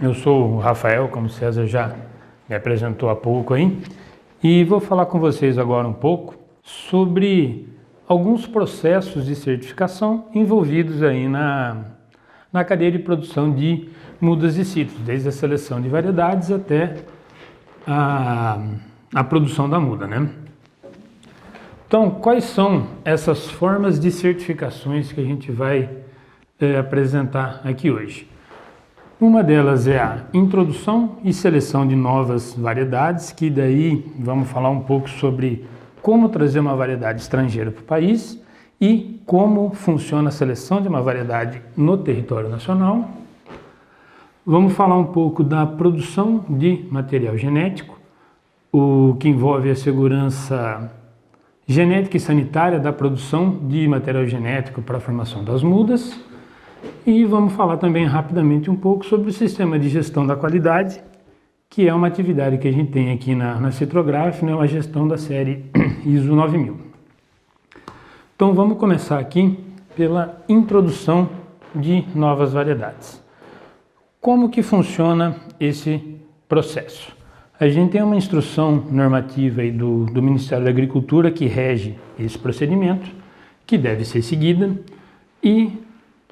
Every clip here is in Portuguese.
Eu sou o Rafael, como o César já me apresentou há pouco aí, e vou falar com vocês agora um pouco sobre alguns processos de certificação envolvidos aí na cadeia de produção de mudas e citros, desde a seleção de variedades até a produção da muda, né? Então, quais são essas formas de certificações que a gente vai apresentar aqui hoje? Uma delas é a introdução e seleção de novas variedades, que daí vamos falar um pouco sobre como trazer uma variedade estrangeira para o país e como funciona a seleção de uma variedade no território nacional. Vamos falar um pouco da produção de material genético, o que envolve a segurança genética e sanitária da produção de material genético para a formação das mudas. E vamos falar também rapidamente um pouco sobre o sistema de gestão da qualidade, que é uma atividade que a gente tem aqui na Citrograf, né, a gestão da série ISO 9000. Então vamos começar aqui pela introdução de novas variedades. Como que funciona esse processo? A gente tem uma instrução normativa aí do Ministério da Agricultura que rege esse procedimento, que deve ser seguida, e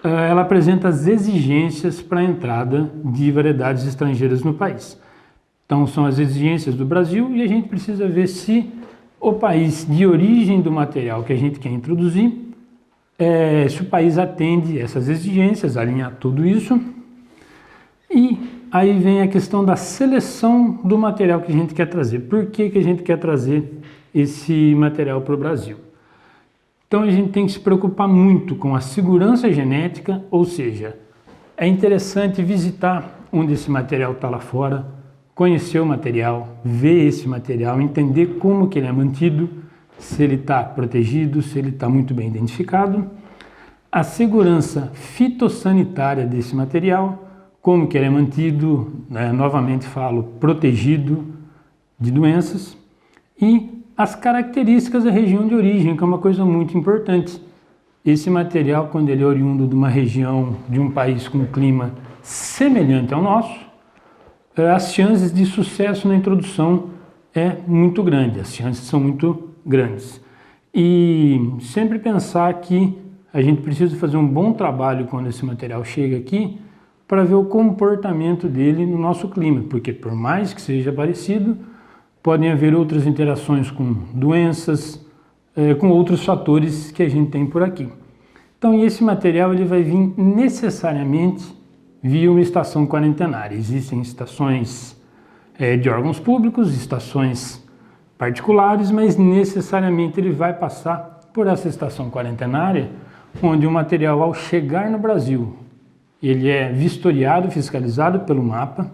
ela apresenta as exigências para a entrada de variedades estrangeiras no país. Então são as exigências do Brasil e a gente precisa ver se o país de origem do material que a gente quer introduzir, se o país atende essas exigências, alinhar tudo isso. E aí vem a questão da seleção do material que a gente quer trazer. Por que a gente quer trazer esse material para o Brasil? Então a gente tem que se preocupar muito com a segurança genética, ou seja, é interessante visitar onde esse material está lá fora, conhecer o material, ver esse material, entender como que ele é mantido, se ele está protegido, se ele está muito bem identificado, a segurança fitossanitária desse material, como que ele é mantido, né, novamente falo, protegido de doenças, e as características da região de origem, que é uma coisa muito importante. Esse material, quando ele é oriundo de uma região, de um país com um clima semelhante ao nosso, as chances de sucesso na introdução é muito grande, as chances são muito grandes. E sempre pensar que a gente precisa fazer um bom trabalho quando esse material chega aqui, para ver o comportamento dele no nosso clima, porque por mais que seja parecido, podem haver outras interações com doenças, com outros fatores que a gente tem por aqui. Então, esse material ele vai vir necessariamente via uma estação quarentenária. Existem estações de órgãos públicos, estações particulares, mas necessariamente ele vai passar por essa estação quarentenária, onde o material, ao chegar no Brasil, ele é vistoriado, fiscalizado pelo MAPA,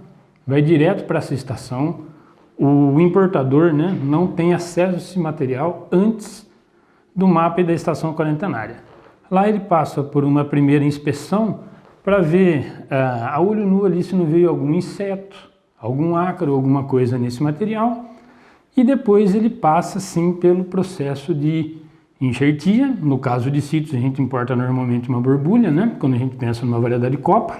vai direto para essa estação. O importador, né, não tem acesso a esse material antes do MAPA e da estação quarentenária. Lá ele passa por uma primeira inspeção para ver a olho nu ali se não veio algum inseto, algum ácaro, alguma coisa nesse material. E depois ele passa sim pelo processo de enxertia. No caso de citros a gente importa normalmente uma borbulha, né, quando a gente pensa numa variedade de copa.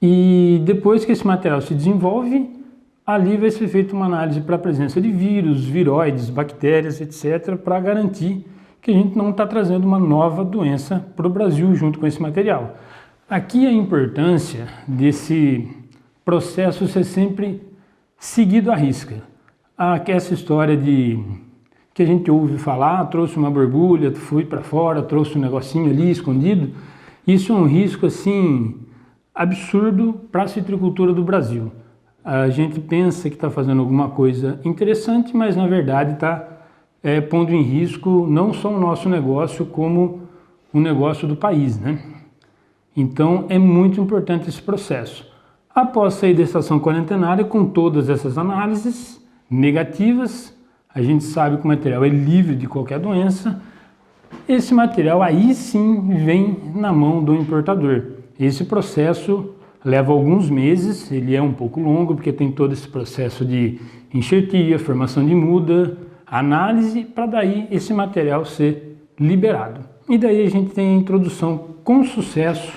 E depois que esse material se desenvolve, ali vai ser feita uma análise para a presença de vírus, viróides, bactérias, etc., para garantir que a gente não está trazendo uma nova doença para o Brasil junto com esse material. Aqui a importância desse processo ser sempre seguido à risca. Essa história que a gente ouve falar, trouxe uma borbulha, fui para fora, trouxe um negocinho ali escondido, isso é um risco assim absurdo para a citricultura do Brasil. A gente pensa que está fazendo alguma coisa interessante, mas na verdade está pondo em risco não só o nosso negócio, como o negócio do país, né? Então é muito importante esse processo. Após sair da estação quarentenária, com todas essas análises negativas, a gente sabe que o material é livre de qualquer doença. Esse material aí sim vem na mão do importador. Esse processo leva alguns meses, ele é um pouco longo, porque tem todo esse processo de enxertia, formação de muda, análise, para daí esse material ser liberado. E daí a gente tem a introdução com sucesso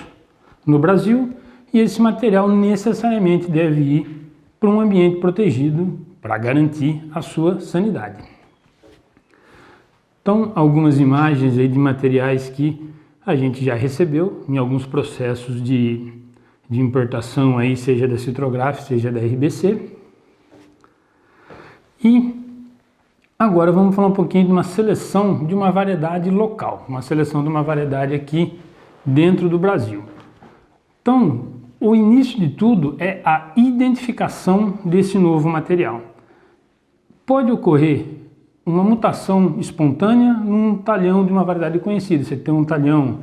no Brasil, e esse material necessariamente deve ir para um ambiente protegido para garantir a sua sanidade. Então, algumas imagens aí de materiais que a gente já recebeu em alguns processos de importação, aí, seja da Citrograf, seja da RBC. E agora vamos falar um pouquinho de uma seleção de uma variedade local, uma seleção de uma variedade aqui dentro do Brasil. Então, o início de tudo é a identificação desse novo material. Pode ocorrer uma mutação espontânea num talhão de uma variedade conhecida. Você tem um talhão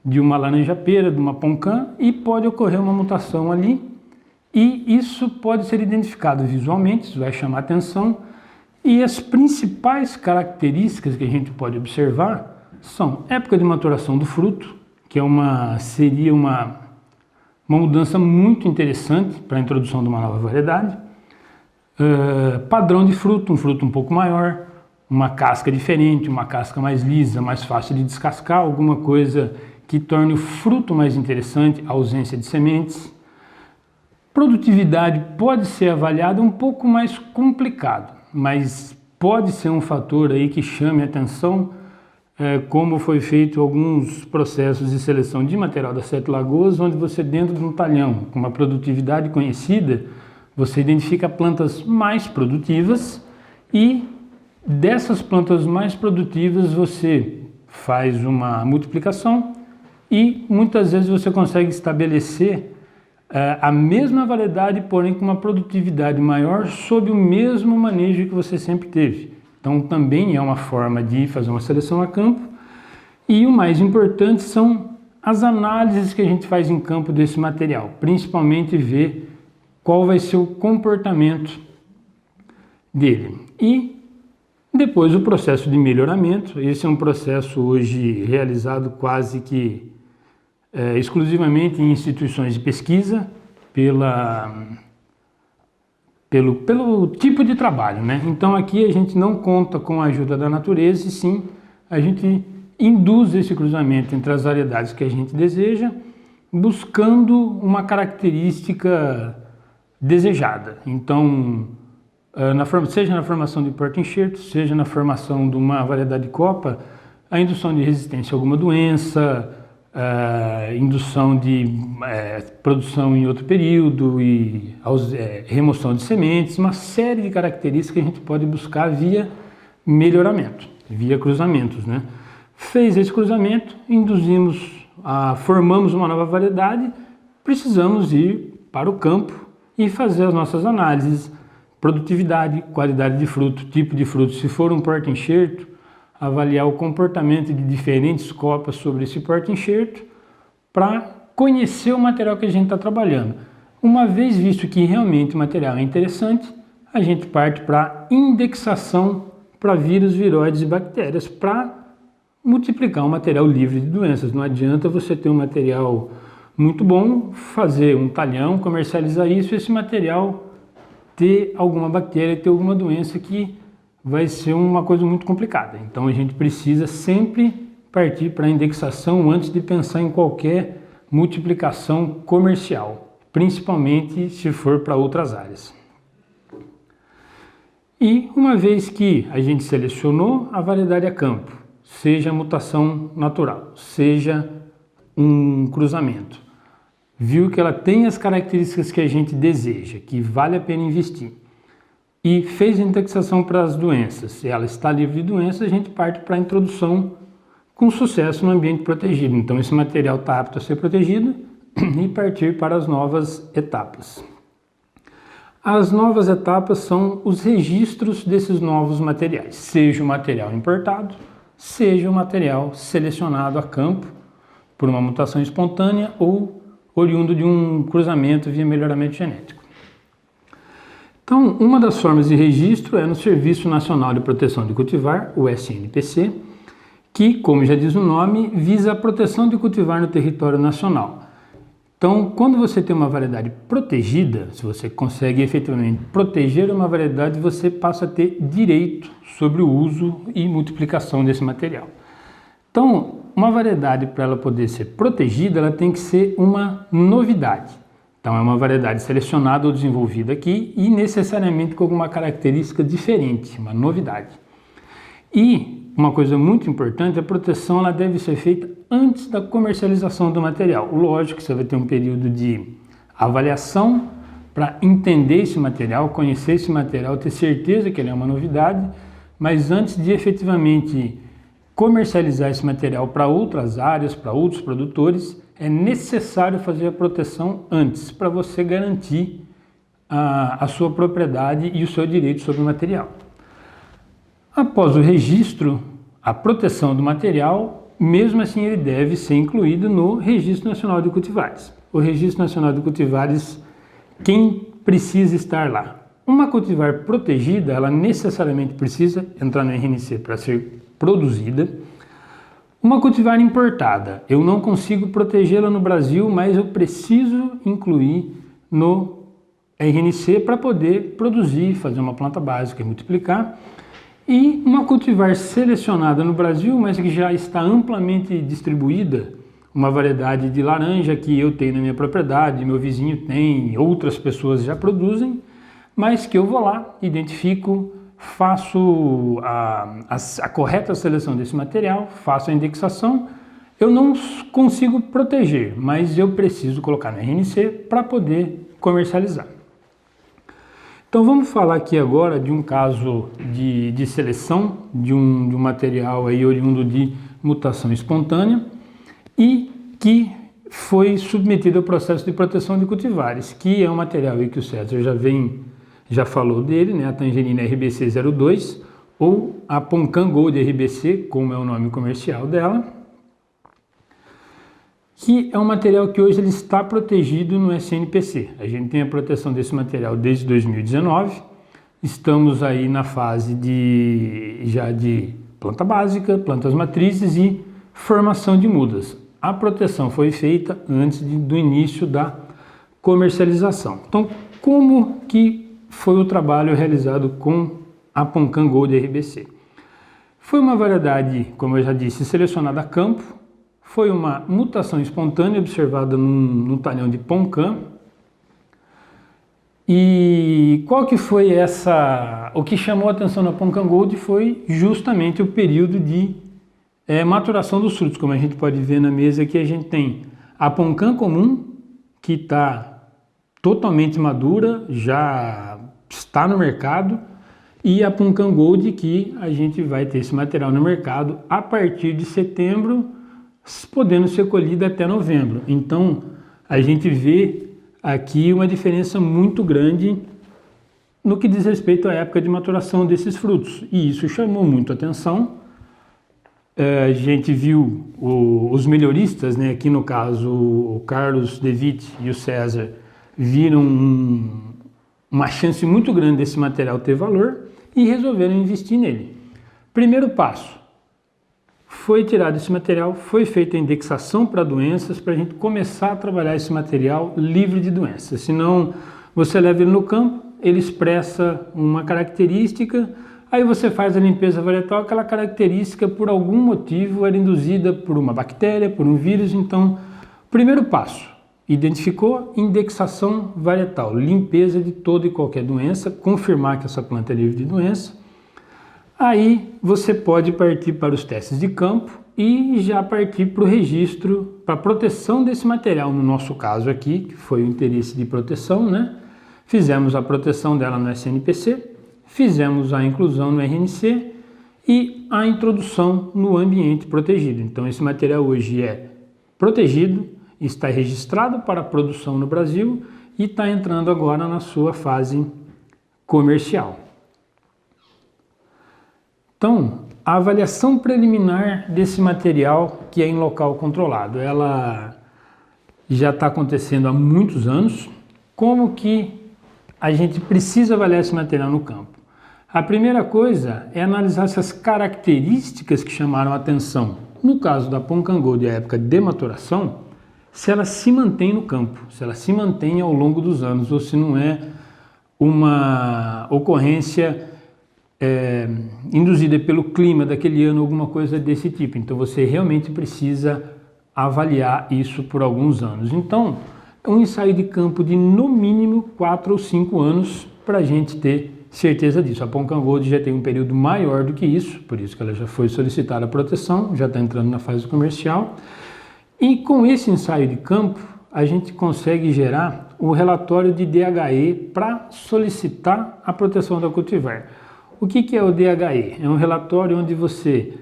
de uma laranja-pera, de uma poncã, e pode ocorrer uma mutação ali, e isso pode ser identificado visualmente, isso vai chamar atenção, e as principais características que a gente pode observar são época de maturação do fruto, que seria uma mudança muito interessante para a introdução de uma nova variedade, padrão de fruto, um fruto um pouco maior, uma casca diferente, uma casca mais lisa, mais fácil de descascar, alguma coisa que torne o fruto mais interessante, a ausência de sementes. Produtividade pode ser avaliada um pouco mais complicado, mas pode ser um fator aí que chame a atenção, como foi feito alguns processos de seleção de material das Sete Lagoas, onde você dentro de um talhão com uma produtividade conhecida, você identifica plantas mais produtivas e dessas plantas mais produtivas você faz uma multiplicação e muitas vezes você consegue estabelecer a mesma variedade, porém com uma produtividade maior sob o mesmo manejo que você sempre teve. Então também é uma forma de fazer uma seleção a campo. E o mais importante são as análises que a gente faz em campo desse material, principalmente ver qual vai ser o comportamento dele. E depois o processo de melhoramento. Esse é um processo hoje realizado quase que exclusivamente em instituições de pesquisa, pelo tipo de trabalho, né? Então aqui a gente não conta com a ajuda da natureza, e sim a gente induz esse cruzamento entre as variedades que a gente deseja, buscando uma característica desejada. Então, seja na formação de porta-enxerto, seja na formação de uma variedade de copa, a indução de resistência a alguma doença, indução de produção em outro período e remoção de sementes, uma série de características que a gente pode buscar via melhoramento, via cruzamentos, né? Fez esse cruzamento, formamos uma nova variedade, precisamos ir para o campo e fazer as nossas análises, produtividade, qualidade de fruto, tipo de fruto, se for um porta-enxerto, avaliar o comportamento de diferentes copas sobre esse porta-enxerto para conhecer o material que a gente está trabalhando. Uma vez visto que realmente o material é interessante, a gente parte para indexação para vírus, viróides e bactérias para multiplicar um material livre de doenças. Não adianta você ter um material muito bom, fazer um talhão, comercializar isso, esse material ter alguma bactéria, ter alguma doença que vai ser uma coisa muito complicada. Então a gente precisa sempre partir para a indexação antes de pensar em qualquer multiplicação comercial, principalmente se for para outras áreas. E uma vez que a gente selecionou a variedade a campo, seja mutação natural, seja um cruzamento, viu que ela tem as características que a gente deseja, que vale a pena investir, e fez a indexação para as doenças, se ela está livre de doenças, a gente parte para a introdução com sucesso no ambiente protegido. Então esse material está apto a ser protegido e partir para as novas etapas. As novas etapas são os registros desses novos materiais, seja o material importado, seja o material selecionado a campo por uma mutação espontânea ou oriundo de um cruzamento via melhoramento genético. Então, uma das formas de registro é no Serviço Nacional de Proteção de Cultivar, o SNPC, que, como já diz o nome, visa a proteção de cultivar no território nacional. Então, quando você tem uma variedade protegida, se você consegue efetivamente proteger uma variedade, você passa a ter direito sobre o uso e multiplicação desse material. Então, uma variedade, para ela poder ser protegida, ela tem que ser uma novidade. Então é uma variedade selecionada ou desenvolvida aqui e necessariamente com alguma característica diferente, uma novidade. E uma coisa muito importante, a proteção ela deve ser feita antes da comercialização do material. Lógico que você vai ter um período de avaliação para entender esse material, conhecer esse material, ter certeza que ele é uma novidade, mas antes de efetivamente comercializar esse material para outras áreas, para outros produtores, é necessário fazer a proteção antes, para você garantir a sua propriedade e o seu direito sobre o material. Após o registro, a proteção do material, mesmo assim ele deve ser incluído no Registro Nacional de Cultivares. O Registro Nacional de Cultivares, quem precisa estar lá? Uma cultivar protegida, ela necessariamente precisa entrar no RNC para ser produzida. Uma cultivar importada, eu não consigo protegê-la no Brasil, mas eu preciso incluir no RNC para poder produzir, fazer uma planta básica e multiplicar. E uma cultivar selecionada no Brasil, mas que já está amplamente distribuída, uma variedade de laranja que eu tenho na minha propriedade, meu vizinho tem, outras pessoas já produzem, mas que eu vou lá, identifico, faço a correta seleção desse material, faço a indexação, eu não consigo proteger, mas eu preciso colocar no RNC para poder comercializar. Então vamos falar aqui agora de um caso de seleção de um material aí oriundo de mutação espontânea e que foi submetido ao processo de proteção de cultivares, que é um material aí que o César já falou dele, né, a tangerina RBC 02 ou a Poncan Gold RBC, como é o nome comercial dela, que é um material que hoje ele está protegido no SNPC. A gente tem a proteção desse material desde 2019, estamos aí na fase já de planta básica, plantas matrizes e formação de mudas. A proteção foi feita antes do início da comercialização. Então, como que foi o trabalho realizado com a Poncan Gold RBC? Foi uma variedade, como eu já disse, selecionada a campo. Foi uma mutação espontânea observada num talhão de Poncan. E qual que foi o que chamou a atenção na Poncan Gold foi justamente o período de maturação dos frutos. Como a gente pode ver na mesa aqui, a gente tem a Poncan comum, que está totalmente madura, já está no mercado, e a Poncan Gold, que a gente vai ter esse material no mercado a partir de setembro, podendo ser colhida até novembro. Então, a gente vê aqui uma diferença muito grande no que diz respeito à época de maturação desses frutos. E isso chamou muito a atenção. A gente viu os melhoristas, né, aqui no caso o Carlos De Witt e o César, viram uma chance muito grande desse material ter valor e resolveram investir nele. Primeiro passo. Foi tirado esse material, foi feita a indexação para doenças, para a gente começar a trabalhar esse material livre de doenças. Senão, você leva ele no campo, ele expressa uma característica, aí você faz a limpeza varietal, aquela característica, por algum motivo, era induzida por uma bactéria, por um vírus. Então, primeiro passo, identificou indexação varietal, limpeza de toda e qualquer doença, confirmar que essa planta é livre de doença. Aí você pode partir para os testes de campo e já partir para o registro, para a proteção desse material. No nosso caso aqui, que foi o interesse de proteção, né? Fizemos a proteção dela no SNPC, fizemos a inclusão no RNC e a introdução no ambiente protegido. Então esse material hoje é protegido, está registrado para produção no Brasil e está entrando agora na sua fase comercial. Então, a avaliação preliminar desse material que é em local controlado, ela já está acontecendo há muitos anos. Como que a gente precisa avaliar esse material no campo? A primeira coisa é analisar essas características que chamaram a atenção. No caso da Poncan Gold, a época de maturação, se ela se mantém no campo, se ela se mantém ao longo dos anos, ou se não é uma ocorrência induzida pelo clima daquele ano, alguma coisa desse tipo. Então você realmente precisa avaliar isso por alguns anos. Então um ensaio de campo de no mínimo 4 ou 5 anos para a gente ter certeza disso. A Pon-Kan Gold já tem um período maior do que isso, por isso que ela já foi solicitada a proteção, já está entrando na fase comercial. E com esse ensaio de campo, a gente consegue gerar o relatório de DHE para solicitar a proteção da cultivar. O que é o DHE? É um relatório onde você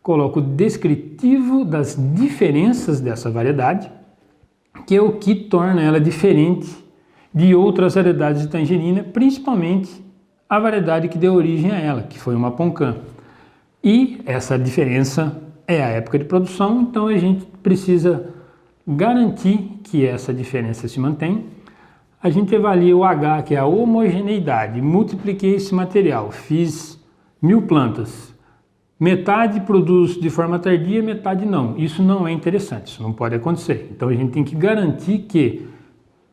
coloca o descritivo das diferenças dessa variedade, que é o que torna ela diferente de outras variedades de tangerina, principalmente a variedade que deu origem a ela, que foi uma Pon-Kan. E essa diferença é a época de produção, então a gente precisa garantir que essa diferença se mantém. A gente avalia o H, que é a homogeneidade. Multipliquei esse material, fiz 1000 plantas. Metade produz de forma tardia, metade não. Isso não é interessante, isso não pode acontecer. Então a gente tem que garantir que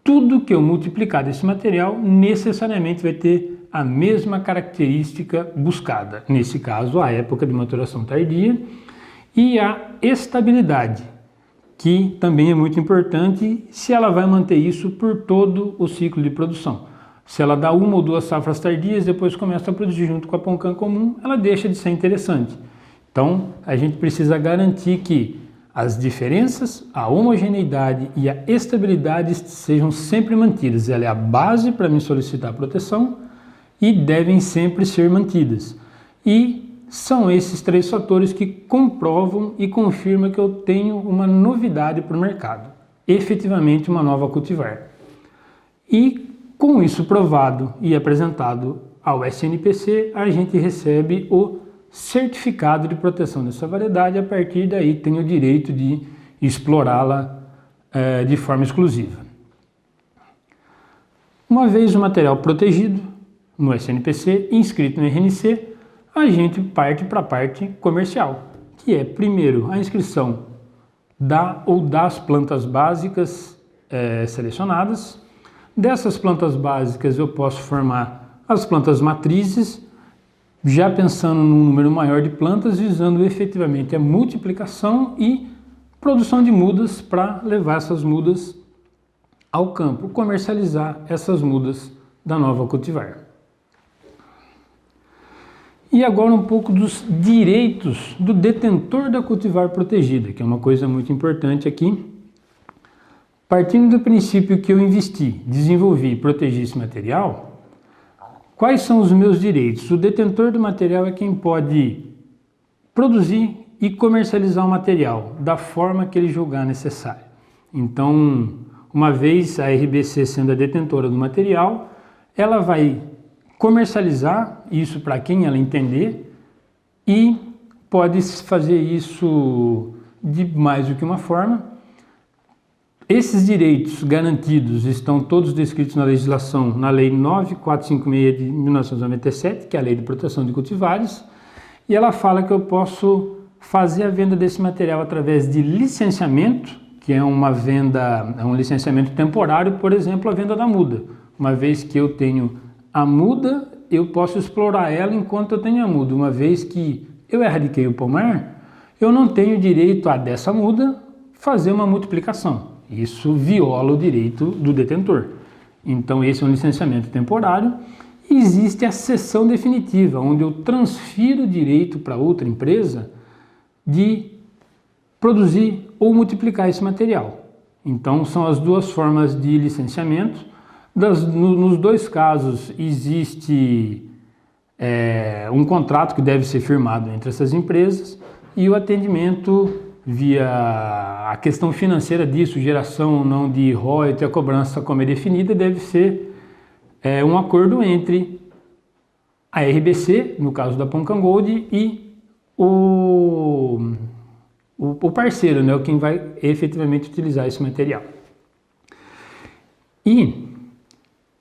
tudo que eu multiplicar desse material necessariamente vai ter a mesma característica buscada. Nesse caso, a época de maturação tardia e a estabilidade, que também é muito importante se ela vai manter isso por todo o ciclo de produção. Se ela dá uma ou duas safras tardias, depois começa a produzir junto com a Pon-Kan comum, ela deixa de ser interessante. Então, a gente precisa garantir que as diferenças, a homogeneidade e a estabilidade sejam sempre mantidas. Ela é a base para me solicitar proteção e devem sempre ser mantidas. E são esses 3 fatores que comprovam e confirmam que eu tenho uma novidade para o mercado, efetivamente uma nova cultivar. E com isso provado e apresentado ao SNPC, a gente recebe o certificado de proteção dessa variedade. A partir daí tem o direito de explorá-la de forma exclusiva. Uma vez o material protegido no SNPC, inscrito no RNC, a gente parte para a parte comercial, que é primeiro a inscrição da ou das plantas básicas selecionadas. Dessas plantas básicas eu posso formar as plantas matrizes, já pensando num número maior de plantas, visando efetivamente a multiplicação e produção de mudas para levar essas mudas ao campo, comercializar essas mudas da nova cultivar. E agora um pouco dos direitos do detentor da cultivar protegida, que é uma coisa muito importante aqui. Partindo do princípio que eu investi, desenvolvi e protegi esse material, quais são os meus direitos? O detentor do material é quem pode produzir e comercializar o material da forma que ele julgar necessário. Então, uma vez a RBC sendo a detentora do material, ela vai comercializar isso para quem ela entender e pode fazer isso de mais do que uma forma. Esses direitos garantidos estão todos descritos na legislação, na Lei 9456 de 1997, que é a Lei de Proteção de Cultivares, e ela fala que eu posso fazer a venda desse material através de licenciamento, que é uma venda, é um licenciamento temporário, por exemplo, a venda da muda. Uma vez que eu tenho a muda, eu posso explorar ela enquanto eu tenho a muda. Uma vez que eu erradiquei o pomar, eu não tenho direito a dessa muda fazer uma multiplicação. Isso viola o direito do detentor. Então esse é um licenciamento temporário. E existe a cessão definitiva, onde eu transfiro o direito para outra empresa de produzir ou multiplicar esse material. Então são as duas formas de licenciamento. Nos dois casos existe um contrato que deve ser firmado entre essas empresas e o atendimento via a questão financeira disso, geração ou não de royalty, a cobrança como é definida, deve ser um acordo entre a RBC, no caso da Pon-Kan Gold, e o parceiro, né, quem vai efetivamente utilizar esse material. E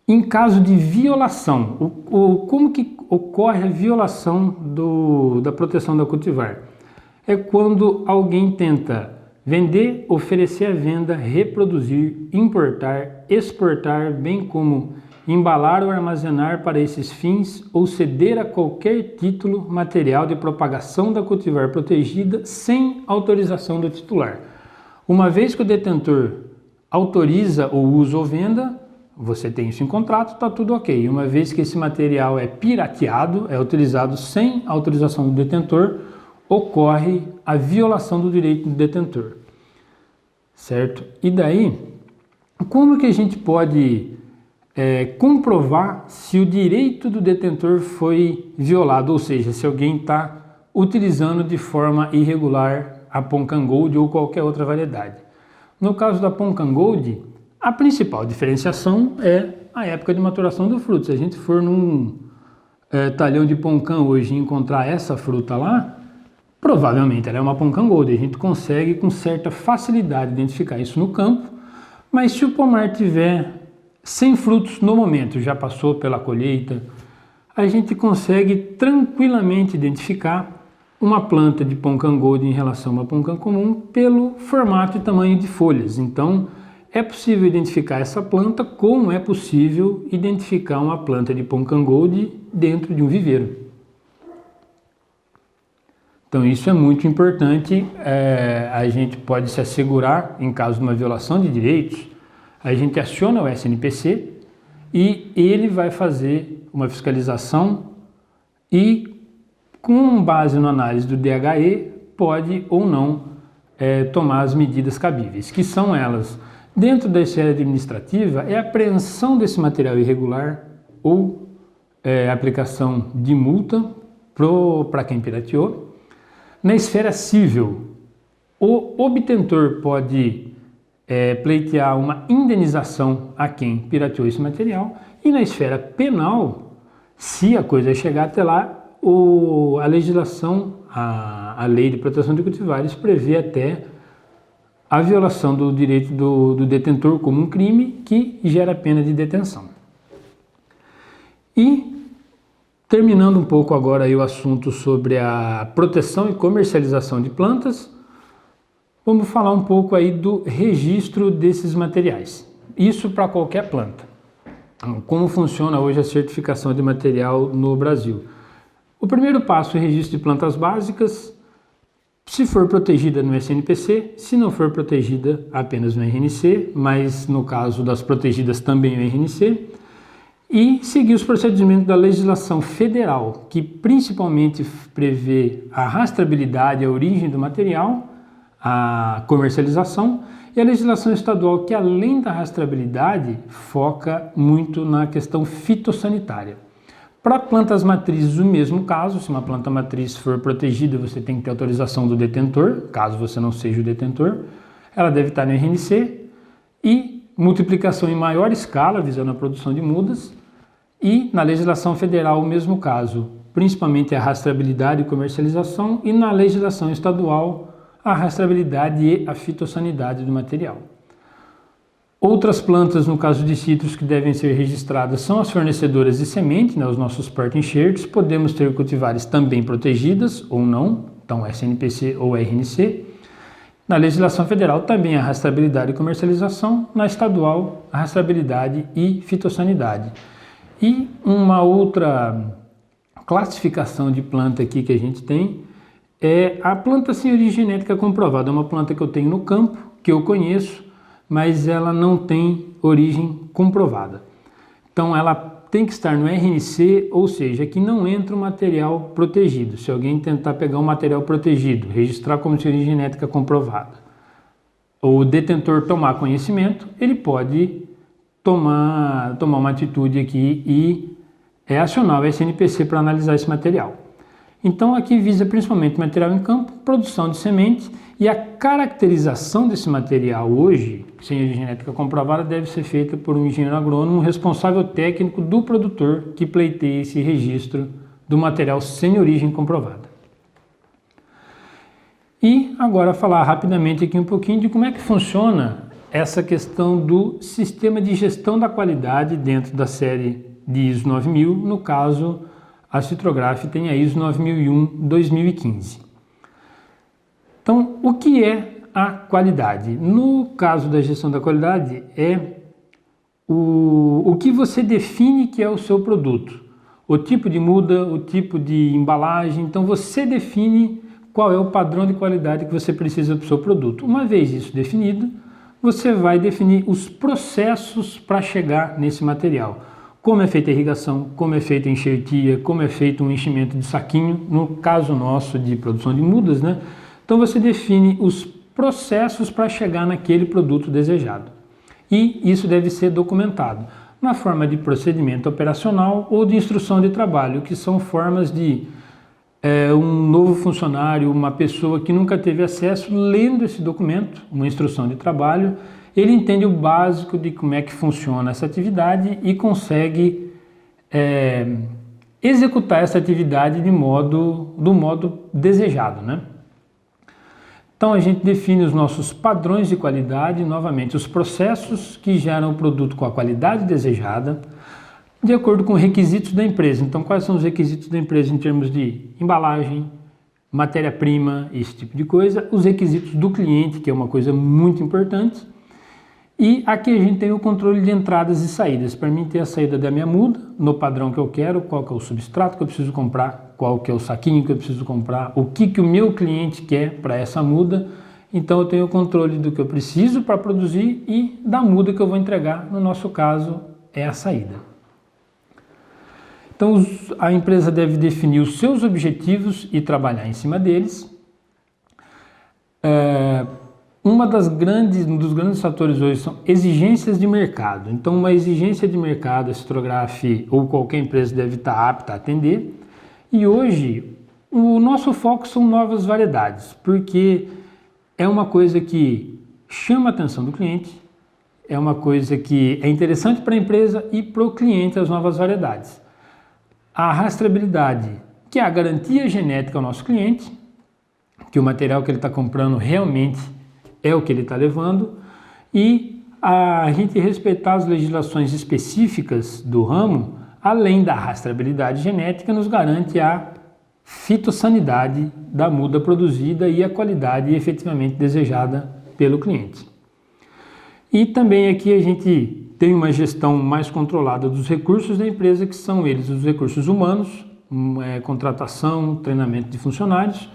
em caso de violação, como que ocorre a violação da proteção da cultivar? É quando alguém tenta vender, oferecer à venda, reproduzir, importar, exportar, bem como embalar ou armazenar para esses fins ou ceder a qualquer título material de propagação da cultivar protegida sem autorização do titular. Uma vez que o detentor autoriza o uso ou venda, você tem isso em contrato, está tudo ok. Uma vez que esse material é pirateado, é utilizado sem autorização do detentor, ocorre a violação do direito do detentor, certo? E daí, como que a gente pode comprovar se o direito do detentor foi violado, ou seja, se alguém está utilizando de forma irregular a Poncan Gold ou qualquer outra variedade? No caso da Poncan Gold, a principal diferenciação é a época de maturação do fruto. Se a gente for num talhão de Poncan hoje e encontrar essa fruta lá, provavelmente ela é uma Poncan Gold. A gente consegue com certa facilidade identificar isso no campo, mas se o pomar tiver sem frutos no momento, já passou pela colheita, a gente consegue tranquilamente identificar uma planta de Poncan Gold em relação a uma Poncan comum pelo formato e tamanho de folhas. Então, é possível identificar essa planta como é possível identificar uma planta de Poncan Gold dentro de um viveiro. Então, isso é muito importante. A gente pode se assegurar, em caso de uma violação de direitos, a gente aciona o SNPC e ele vai fazer uma fiscalização e, com base na análise do DHE, pode ou não tomar as medidas cabíveis, que são elas, dentro da esfera administrativa, é a apreensão desse material irregular ou aplicação de multa para quem pirateou. Na esfera civil, o obtentor pode pleitear uma indenização a quem pirateou esse material, e na esfera penal, se a coisa chegar até lá, a legislação, a Lei de Proteção de Cultivares prevê até a violação do direito do detentor como um crime que gera pena de detenção. E, terminando um pouco agora aí o assunto sobre a proteção e comercialização de plantas, vamos falar um pouco aí do registro desses materiais. Isso para qualquer planta. Como funciona hoje a certificação de material no Brasil? O primeiro passo é o registro de plantas básicas, se for protegida no SNPC, se não for protegida apenas no RNC, mas no caso das protegidas também no RNC, e seguir os procedimentos da legislação federal, que principalmente prevê a rastreabilidade, a origem do material, a comercialização, e a legislação estadual, que além da rastreabilidade, foca muito na questão fitossanitária. Para plantas matrizes, o mesmo caso, se uma planta matriz for protegida, você tem que ter autorização do detentor, caso você não seja o detentor, ela deve estar no RNC, e multiplicação em maior escala, visando a produção de mudas, e na legislação federal, o mesmo caso, principalmente a rastreabilidade e comercialização, e na legislação estadual, a rastreabilidade e a fitossanidade do material. Outras plantas, no caso de citros, que devem ser registradas são as fornecedoras de semente, os nossos porta-enxertos. Podemos ter cultivares também protegidas ou não, então SNPC ou RNC. Na legislação federal também a rastreabilidade e comercialização, na estadual a rastreabilidade e fitossanidade. E uma outra classificação de planta aqui que a gente tem é a planta sem origem genética comprovada. É uma planta que eu tenho no campo, que eu conheço, mas ela não tem origem comprovada. Então ela tem que estar no RNC, ou seja, que não entra um material protegido. Se alguém tentar pegar um material protegido, registrar como sem origem genética comprovada, o detentor tomar conhecimento, ele pode tomar uma atitude aqui e acionar o SNPC para analisar esse material. Então aqui visa principalmente material em campo, produção de semente, e a caracterização desse material hoje, sem origem genética comprovada, deve ser feita por um engenheiro agrônomo responsável técnico do produtor que pleiteia esse registro do material sem origem comprovada. E agora falar rapidamente aqui um pouquinho de como é que funciona essa questão do sistema de gestão da qualidade dentro da série de ISO 9000, no caso a Citrograf tem a ISO 9001-2015. Então, o que é a qualidade? No caso da gestão da qualidade, é o que você define que é o seu produto. O tipo de muda, o tipo de embalagem, então você define qual é o padrão de qualidade que você precisa para o seu produto. Uma vez isso definido, você vai definir os processos para chegar nesse material. Como é feita a irrigação, como é feita a enxertia, como é feito um enchimento de saquinho, no caso nosso de produção de mudas, né? Então você define os processos para chegar naquele produto desejado. E isso deve ser documentado na forma de procedimento operacional ou de instrução de trabalho, que são formas de um novo funcionário, uma pessoa que nunca teve acesso, lendo esse documento, uma instrução de trabalho, ele entende o básico de como é que funciona essa atividade e consegue executar essa atividade do modo desejado, né? Então a gente define os nossos padrões de qualidade, novamente os processos que geram o produto com a qualidade desejada, de acordo com os requisitos da empresa. Então quais são os requisitos da empresa em termos de embalagem, matéria-prima, esse tipo de coisa, os requisitos do cliente, que é uma coisa muito importante, e aqui a gente tem o controle de entradas e saídas, para mim ter a saída da minha muda, no padrão que eu quero, qual que é o substrato que eu preciso comprar, qual que é o saquinho que eu preciso comprar, o que o meu cliente quer para essa muda. Então eu tenho o controle do que eu preciso para produzir e da muda que eu vou entregar, no nosso caso é a saída. Então a empresa deve definir os seus objetivos e trabalhar em cima deles. Um dos grandes fatores hoje são exigências de mercado. Então, uma exigência de mercado, a Citrograf ou qualquer empresa deve estar apta a atender. E hoje, o nosso foco são novas variedades, porque é uma coisa que chama a atenção do cliente, é uma coisa que é interessante para a empresa e para o cliente as novas variedades. A rastreabilidade, que é a garantia genética ao nosso cliente, que o material que ele está comprando realmente é o que ele está levando, e a gente respeitar as legislações específicas do ramo, além da rastreabilidade genética, nos garante a fitossanidade da muda produzida e a qualidade efetivamente desejada pelo cliente. E também aqui a gente tem uma gestão mais controlada dos recursos da empresa, que são eles os recursos humanos, contratação, treinamento de funcionários.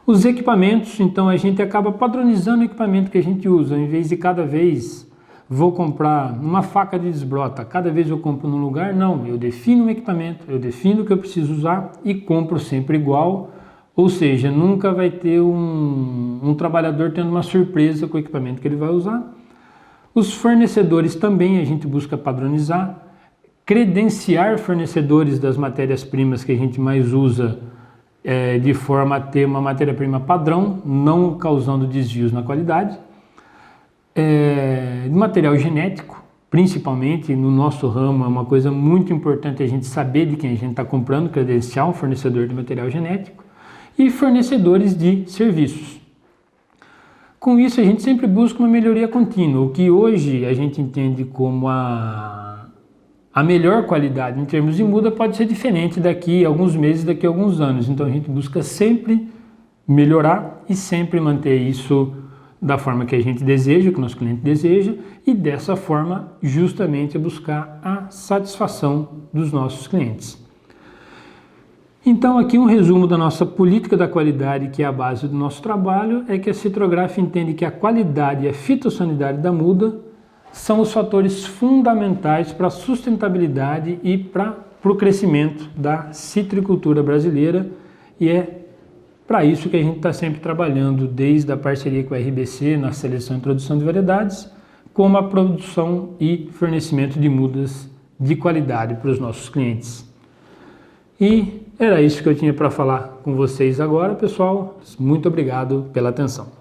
Os equipamentos, então a gente acaba padronizando o equipamento que a gente usa, em vez de cada vez vou comprar uma faca de desbrota, cada vez eu compro num lugar, não, eu defino um equipamento, eu defino o que eu preciso usar e compro sempre igual, ou seja, nunca vai ter um trabalhador tendo uma surpresa com o equipamento que ele vai usar. Os fornecedores também a gente busca padronizar, credenciar fornecedores das matérias-primas que a gente mais usa, de forma a ter uma matéria-prima padrão, não causando desvios na qualidade. Material genético, principalmente no nosso ramo, é uma coisa muito importante a gente saber de quem a gente está comprando, credenciar um fornecedor de material genético, e fornecedores de serviços. Com isso a gente sempre busca uma melhoria contínua, o que hoje a gente entende como a melhor qualidade em termos de muda pode ser diferente daqui a alguns meses, daqui a alguns anos. Então a gente busca sempre melhorar e sempre manter isso da forma que a gente deseja, que o nosso cliente deseja, e dessa forma justamente buscar a satisfação dos nossos clientes. Então aqui um resumo da nossa política da qualidade, que é a base do nosso trabalho, é que a Citrograf entende que a qualidade e a fitossanidade da muda são os fatores fundamentais para a sustentabilidade e para o crescimento da citricultura brasileira, e é para isso que a gente está sempre trabalhando, desde a parceria com a RBC na seleção e introdução de variedades, como a produção e fornecimento de mudas de qualidade para os nossos clientes. E era isso que eu tinha para falar com vocês agora, pessoal. Muito obrigado pela atenção.